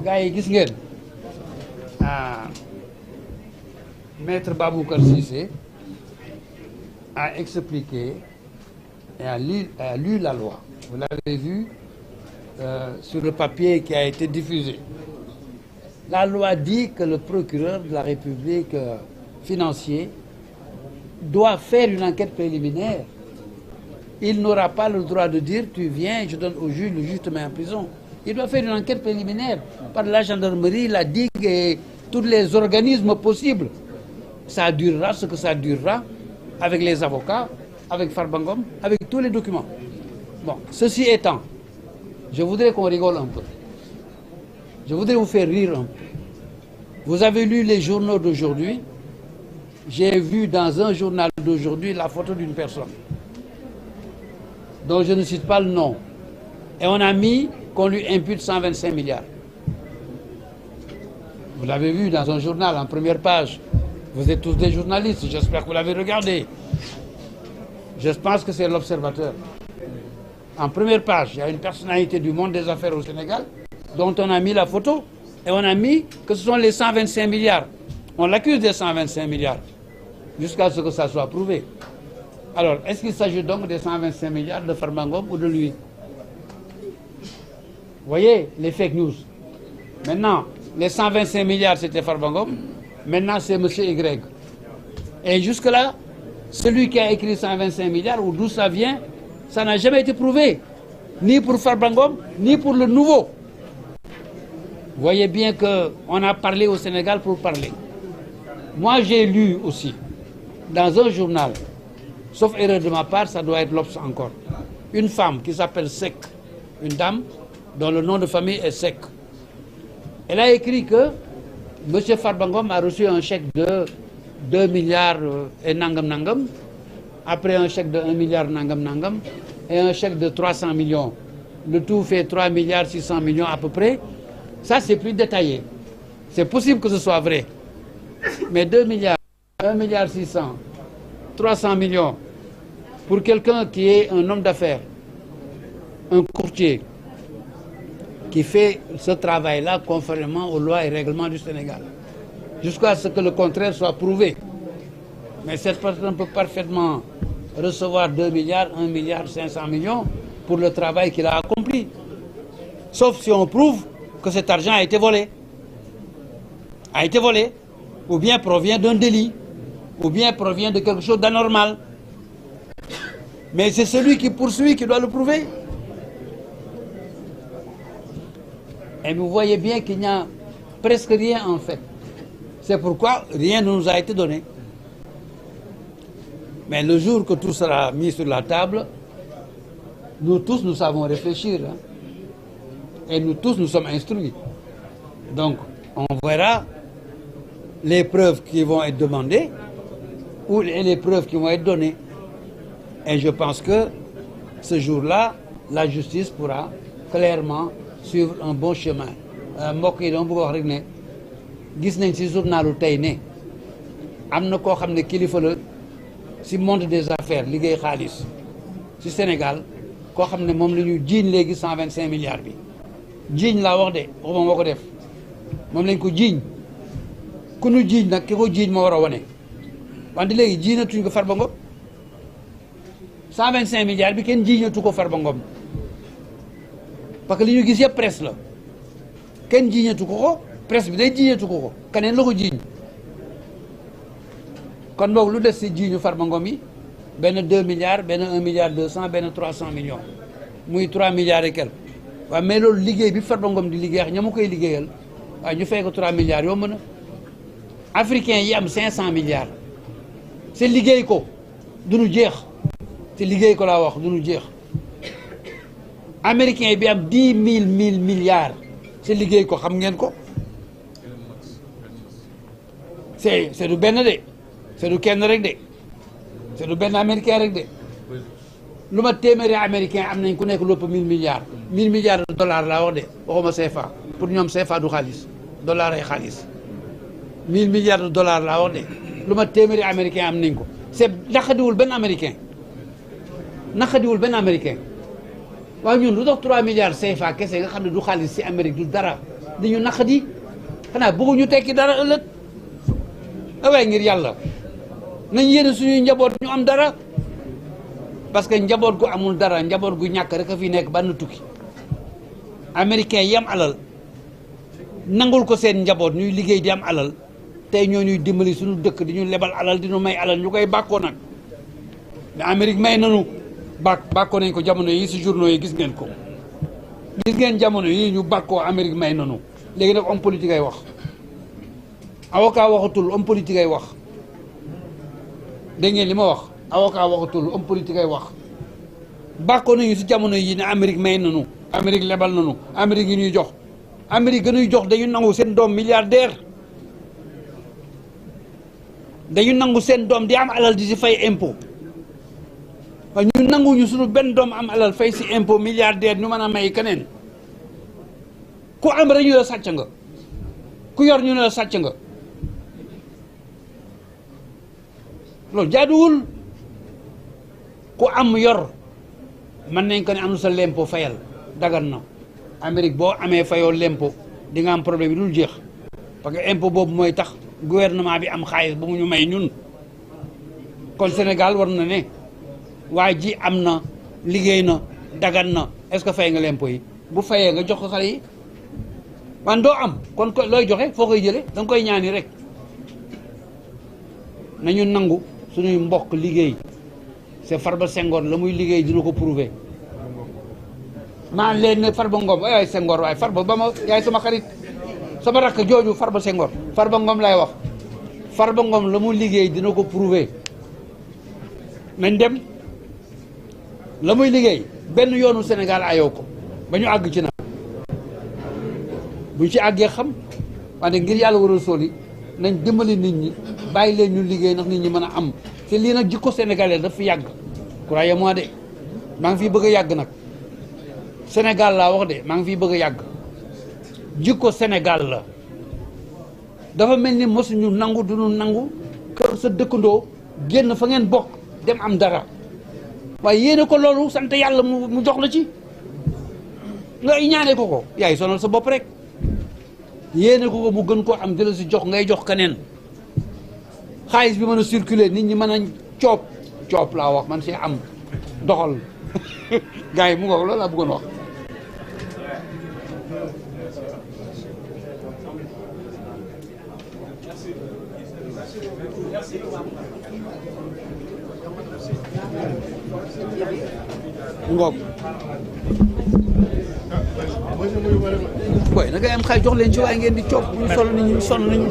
gars yi gis ngeen maître Baboucar Cissé a expliqué et a lu la loi. Vous l'avez vu sur le papier qui a été diffusé. La loi dit que le procureur de la République financier doit faire une enquête préliminaire. Il n'aura pas le droit de dire tu viens, je donne au juge, le juge te met en prison. Il doit faire une enquête préliminaire par la gendarmerie, la digue et tous les organismes possibles. Ça durera ce que ça durera avec les avocats, avec Farba Ngom, avec tous les documents. Bon, ceci étant, je voudrais qu'on rigole un peu. Je voudrais vous faire rire un peu. Vous avez lu les journaux d'aujourd'hui. J'ai vu dans un journal d'aujourd'hui la photo d'une personne dont je ne cite pas le nom. Et on a mis qu'on lui impute 125 milliards. Vous l'avez vu dans un journal en première page. Vous êtes tous des journalistes, j'espère que vous l'avez regardé. Je pense que c'est l'Observateur. En première page, il y a une personnalité du monde des affaires au Sénégal dont on a mis la photo et on a mis que ce sont les 125 milliards. On l'accuse des 125 milliards jusqu'à ce que ça soit prouvé. Alors, est-ce qu'il s'agit donc des 125 milliards de Farba Ngom ou de lui? Vous voyez les fake news. Maintenant, les 125 milliards, c'était Farba Ngom. Maintenant, c'est M. Y. Et jusque-là, celui qui a écrit 125 milliards, ou d'où ça vient, ça n'a jamais été prouvé. Ni pour Farba Ngom, ni pour le nouveau. Vous voyez bien qu'on a parlé au Sénégal pour parler. Moi, j'ai lu aussi, dans un journal, sauf erreur de ma part, ça doit être l'Obs encore, une femme qui s'appelle Seck, une dame dont le nom de famille est Seck. Elle a écrit que M. Farba Ngom a reçu un chèque de 2 milliards et nangam nangam, après un chèque de 1 milliard nangam nangam, et un chèque de 300 millions. Le tout fait 3 milliards 600 millions à peu près. Ça, c'est plus détaillé. C'est possible que ce soit vrai. Mais 2 milliards, 1 milliard 600, 300 millions, pour quelqu'un qui est un homme d'affaires, un courtier, qui fait ce travail-là conformément aux lois et règlements du Sénégal, jusqu'à ce que le contraire soit prouvé. Mais cette personne peut parfaitement recevoir 2 milliards, 1 milliard 500 millions pour le travail qu'il a accompli. Sauf si on prouve que cet argent a été volé. Ou bien provient d'un délit, ou bien provient de quelque chose d'anormal. Mais c'est celui qui poursuit qui doit le prouver. Et vous voyez bien qu'il n'y a presque rien en fait. C'est pourquoi rien ne nous a été donné. Mais le jour que tout sera mis sur la table, nous tous, nous savons réfléchir. Hein? Et nous tous, nous sommes instruits. Donc, on verra les preuves qui vont être demandées ou les preuves qui vont être données. Et je pense que ce jour-là, la justice pourra clairement suivre un bon chemin. mbokk yi dama bëgg a wax rek ne gis nañ ci journalu tey ne am na koo xam ne kilifa la ci monde des affaires liggéey xaalis ci Sénégal koo xam ne moom la ñu jiiñ léegi 125 milliards bi jiiñ laa wax de waxuma moo ko def moom lañ ko jiiñ ku nu jiiñ nag ki ko jiiñ moo war a wane wante léegi jiiñatuñ ko Farba Ngom 125 milliards bi kenn jiiñatu ko Farba Ngom parce que li ñu gis yëpp presse la kenn jiiñatu ko presse bi day jiiñatu ko keneen la ko jiiñ kon boog lu des si jiiñu Farba Ngom yi benn 2 milliards benn 1 milliard 200 benn 300 millions muy 3 milliards et quelques waaw mais loolu liggéey bi Farba Ngom di liggéey ña ma koy liggéeyal waaye ñu fay ko 3 milliards yomb na africain yi am 500 milliards c'est liggéey ko du nu jeex te liggéey ko laa wax du nu jeex américain bi am 10 000 milliards c'est liggéey ko xam ngeen ko c'est du benn de c'est du kenn rek de c'est du benn américain rek de lu ma téeméeri américain am nañ ku nekk lépp 1000 milliards 1000 milliards de dollars laa wax de waxuma CFA pour ñoom CFA du xaalis dollar ay xaalis 1000 milliards de dollars laa wax de lu ma téeméeri américain am nañ ko c'est naqadiwul benn américain waaw ñun lu tax 3 milliards CFA kese nga xam ne du xaalis si Amérique du dara dañu naqadi xanaa bëgguñu tekki dara ëllëg waaye ngir yàlla nañ yéene suñuy njaboot ñu am dara parce que njaboot gu amul dara njaboot gu ñàkk rek a fi nekk ban tukki américain yi am alal nangul ko seen njaboot ñuy liggéey di am alal tey ñoo ñuy dimbali suñu dëkk di ñu lebal alal di ñu may alal ñu koy bàkkoo nag mais Amérique may nanu bàkkoo nañ ko jamono yi si journaux yi gis ngeen ko gis ngeen jamono yi ñu bàkkoo Amérique may nanu léegi nag homme politique ay wax avocat waxatul homme politique ay wax dégg ngeen li ma wax avocat waxatul homme politique ay wax bàkkoo nañu si jamono yi ne Amérique may nanu Amérique lebal nanu Amérique yi ñuy jox Amérique gënuy jox dañu nangu seen doom milliardaire dañu nangu seen doom di am alal di si fay impôt waaye ñu nanguñu suñu benn doom am alal fay si impôt milliardaire ñu mën a may keneen ku am rek ñu la sàcc nga ku yor ñu ne la sàcc nga loolu jaaduwul ku am yor mën nañ ko ne am sa lempo fayal dagan na Amérique boo amee fayoo lempo di nga am problème yi dul jeex parce que impôt boobu mooy tax gouvernement bi am xaalis ba mu ñu may ñun kon Sénégal war na ne waa ji am na liggéey na dagan na est-ce que fay nga lempo yi bu fayee nga jox ko xale yi wan doo am kon looy joxe foo koy jële da nga koy ñaani rek nañu nangu suñuy mbokk liggéey c'est Farba Senghor la muy liggéey dina ko prouver maa leen ne Farba Ngom ay Senghor waaye Farba ba ma yaay sama xarit sama rakk jooju Farba Senghor Farba Ngom lay wax Farba Ngom la mu liggéey dina ko prouver nañ dem la muy liggéey benn yoonu Sénégal ayoo ko ba ñu àgg ci na buñ ci àggee xam wante ngir yàlla war a sóoli nañ dimbali nit ñi bàyyi leen ñu liggéey ndax nit ñi mën a am te lii nag jikko sénégalais daf fi yàgg croyez-moi de maa ngi fiy bëgg a yàgg nag Sénégal laa wax de maa ngi fiy bëgg a yàgg jikko Sénégal la dafa mel ni mosuñu nangu duñu nangu kër sa dëkkandoo génn fa ngeen bokk dem am dara waaye yéene ko loolu sant yàlla mu jox la ci nga ñaane ko yaay sonal sa bopp rek yéene ko mu gën koo am di la si jox ngay jox keneen xaalis bi mën a circuler nit ñi mën a coob laa wax man si am doxal gars yi mu ngoog loolu laa bëggoon wax ngoog boy na ngay am xay jox leen ci waaye ngeen di coob ñu sol nañu sonn nañu